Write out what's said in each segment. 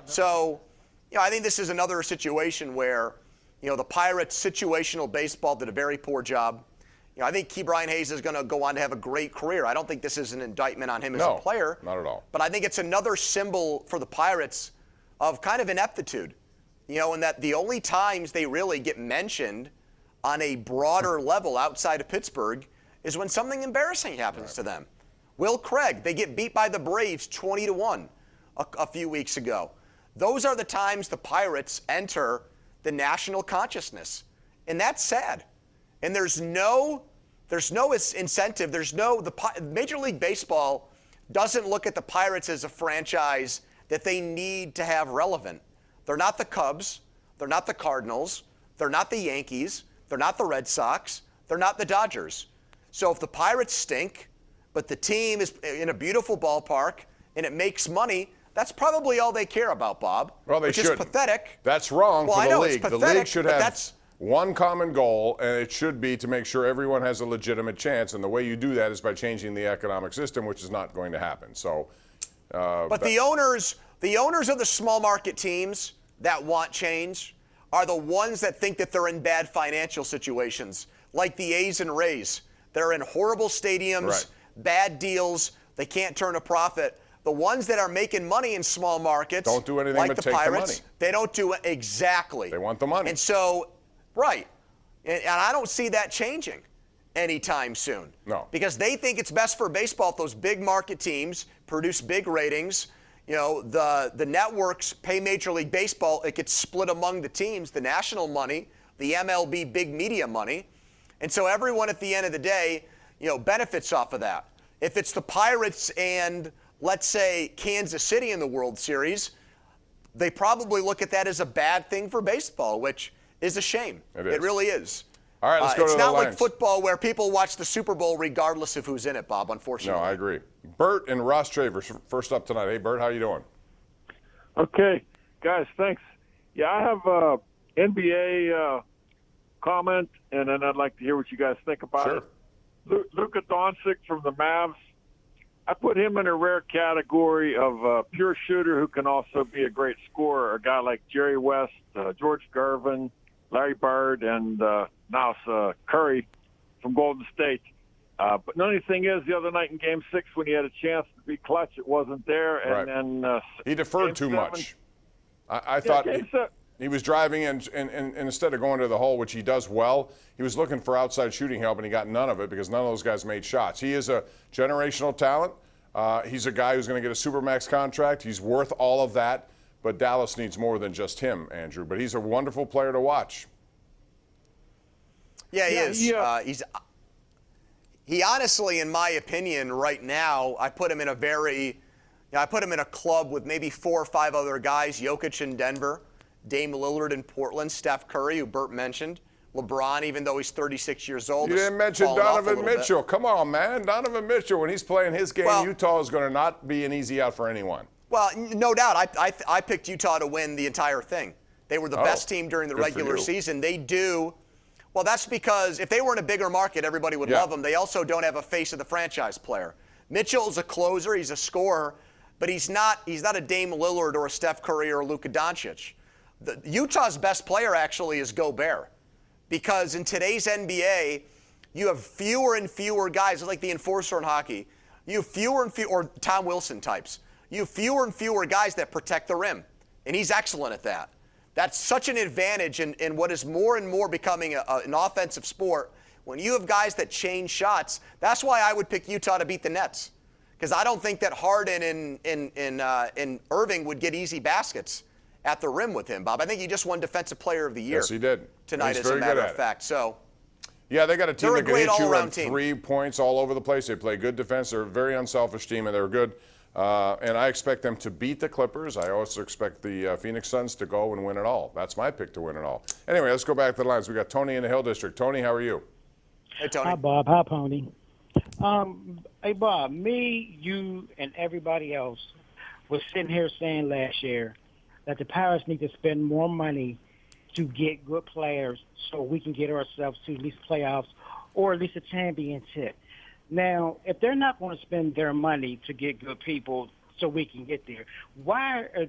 So, I think this is another situation where, the Pirates situational baseball did a very poor job. I think Key Brian Hayes is going to go on to have a great career. I don't think this is an indictment on him as a player. Not at all. But I think it's another symbol for the Pirates of kind of ineptitude, and that the only times they really get mentioned on a broader level outside of Pittsburgh is when something embarrassing happens to them. Will Craig, they get beat by the Braves 20-1 a few weeks ago. Those are the times the Pirates enter the national consciousness, and that's sad. And there's no incentive. Major League Baseball doesn't look at the Pirates as a franchise that they need to have relevant. They're not the Cubs. They're not the Cardinals. They're not the Yankees. They're not the Red Sox. They're not the Dodgers. So if the Pirates stink, but the team is in a beautiful ballpark and it makes money, that's probably all they care about, Bob. Well, they which shouldn't. Is pathetic. That's wrong for the league. Pathetic, the league should have one common goal, and it should be to make sure everyone has a legitimate chance. And the way you do that is by changing the economic system, which is not going to happen. So, but the owners of the small market teams that want change are the ones that think that they're in bad financial situations, like the A's and Rays. They're in horrible stadiums, bad deals. They can't turn a profit. The ones that are making money in small markets, don't do anything like but the take Pirates, the money. They don't do it exactly. They want the money. And so, right. And I don't see that changing anytime soon. No. Because they think it's best for baseball if those big market teams produce big ratings. The networks pay Major League Baseball. It gets split among the teams, the national money, the MLB big media money. And so everyone at the end of the day, benefits off of that. If it's the Pirates and, let's say, Kansas City in the World Series, they probably look at that as a bad thing for baseball, which is a shame. It really is. All right, let's go to the It's not lines. like football where people watch the Super Bowl regardless of who's in it, Bob, unfortunately. No, I agree. Bert and Ross Travers first up tonight. Hey, Bert, how you doing? Okay, guys, thanks. Yeah, I have a NBA comment, and then I'd like to hear what you guys think about it. Luka Doncic from the Mavs, I put him in a rare category of a pure shooter who can also be a great scorer. A guy like Jerry West, George Gervin, Larry Bird, and now it's Curry from Golden State. But the only thing is, the other night in Game 6, when he had a chance to be clutch, it wasn't there. And then he deferred too much. I thought he was driving in, and instead of going to the hole, which he does well, he was looking for outside shooting help, and he got none of it because none of those guys made shots. He is a generational talent. He's a guy who's going to get a Supermax contract. He's worth all of that. But Dallas needs more than just him, Andrew. But he's a wonderful player to watch. Yeah, he is. He honestly, in my opinion, right now, I put him in a club with maybe 4 or 5 other guys: Jokic in Denver, Dame Lillard in Portland, Steph Curry, who Bert mentioned, LeBron, even though he's 36 years old. You didn't mention Donovan Mitchell. Come on, man. Donovan Mitchell, when he's playing his game, Utah is going to not be an easy out for anyone. Well, no doubt. I picked Utah to win the entire thing. They were the best team during the regular season. They do. Well, that's because if they were in a bigger market, everybody would love them. They also don't have a face of the franchise player. Mitchell's a closer. He's a scorer. But he's not a Dame Lillard or a Steph Curry or a Luka Doncic. Utah's best player actually is Gobert. Because in today's NBA, you have fewer and fewer guys, like the enforcer in hockey. You have fewer and fewer, or Tom Wilson types. You have fewer and fewer guys that protect the rim. And he's excellent at that. That's such an advantage in what is more and more becoming an offensive sport. When you have guys that change shots, that's why I would pick Utah to beat the Nets. Because I don't think that Harden and Irving would get easy baskets at the rim with him, Bob. I think he just won Defensive Player of the Year. Yes, he did. Tonight, as a matter of fact. So, yeah, they got a team that can hit you on team. 3 points all over the place. They play good defense. They're a very unselfish team, and they're good. And I expect them to beat the Clippers. I also expect the Phoenix Suns to go and win it all. That's my pick to win it all. Anyway, let's go back to the lines. We got Tony in the Hill District. Tony, how are you? Hey, Tony. Hi, Bob. Hi, Pony. Hey, Bob, me, you, and everybody else was sitting here saying last year that the Pirates need to spend more money to get good players so we can get ourselves to at least playoffs or at least a championship. Now, if they're not going to spend their money to get good people so we can get there, why are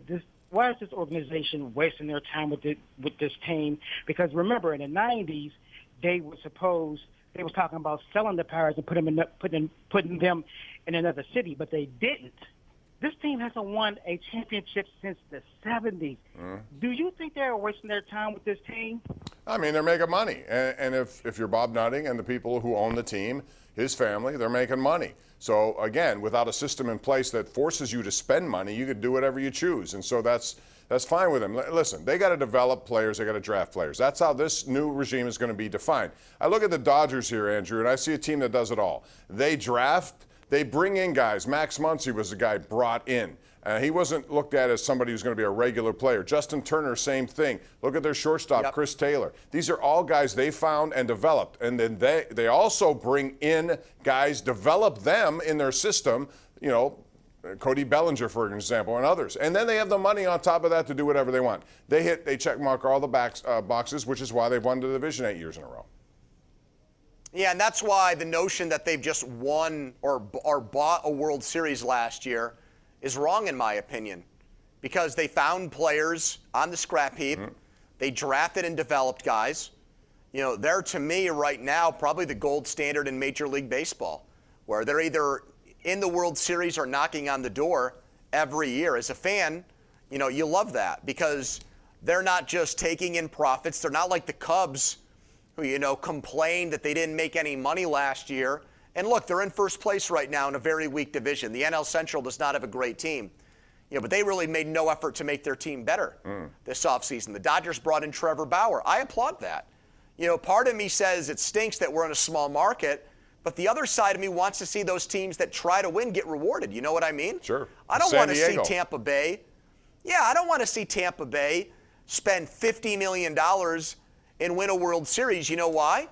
why is this organization wasting their time with this team? Because remember, in the '90s, they was talking about selling the Pirates and putting them in another city, but they didn't. This team hasn't won a championship since the '70s. Do you think they're wasting their time with this team? I mean, they're making money. And if you're Bob Nutting and the people who own the team, his family, they're making money. So, again, without a system in place that forces you to spend money, you could do whatever you choose. And so that's fine with them. Listen, they got to develop players. They got to draft players. That's how this new regime is going to be defined. I look at the Dodgers here, Andrew, and I see a team that does it all. They draft. They bring in guys. Max Muncy was the guy brought in. He wasn't looked at as somebody who's going to be a regular player. Justin Turner, same thing. Look at their shortstop, Chris Taylor. These are all guys they found and developed. And then they also bring in guys, develop them in their system, you know, Cody Bellinger, for example, and others. And then they have the money on top of that to do whatever they want. They check mark all the boxes, which is why they've won the division 8 years in a row. Yeah, and that's why the notion that they've just won or bought a World Series last year is wrong, in my opinion, because they found players on the scrap heap. They drafted and developed guys. You know, they're, to me, right now, probably the gold standard in Major League Baseball, where they're either in the World Series or knocking on the door every year. As a fan, you know, you love that because they're not just taking in profits. They're not like the Cubs, who, you know, complained that they didn't make any money last year. And look, they're in first place right now in a very weak division. The NL Central does not have a great team. You know, but they really made no effort to make their team better this offseason. The Dodgers brought in Trevor Bauer. I applaud that. You know, part of me says it stinks that we're in a small market, but the other side of me wants to see those teams that try to win get rewarded. You know what I mean? Sure. I don't want to see Tampa Bay. Yeah, I don't want to see Tampa Bay spend $50 million and win a World Series. You know why?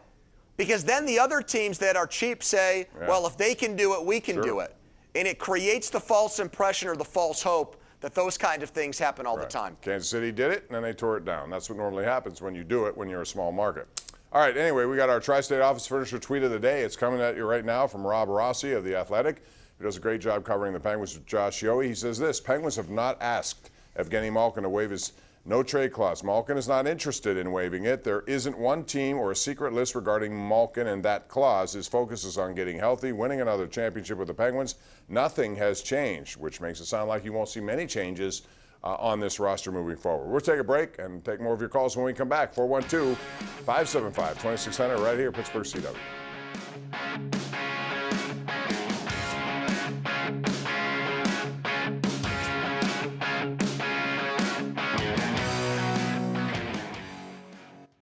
Because then the other teams that are cheap say, well, if they can do it, we can do it. And it creates the false impression or the false hope that those kind of things happen all the time. Kansas City did it, and then they tore it down. That's what normally happens when you do it when you're a small market. All right, anyway, we got our Tri-State Office Furniture Tweet of the Day. It's coming at you right now from Rob Rossi of The Athletic, who does a great job covering the Penguins with Josh Yohe. He says this: Penguins have not asked Evgeny Malkin to waive his no-trade clause. Malkin is not interested in waiving it. There isn't one team or a secret list regarding Malkin and that clause. His focus is on getting healthy, winning another championship with the Penguins. Nothing has changed, which makes it sound like you won't see many changes on this roster moving forward. We'll take a break and take more of your calls when we come back. 412-575-2600 right here, Pittsburgh CW.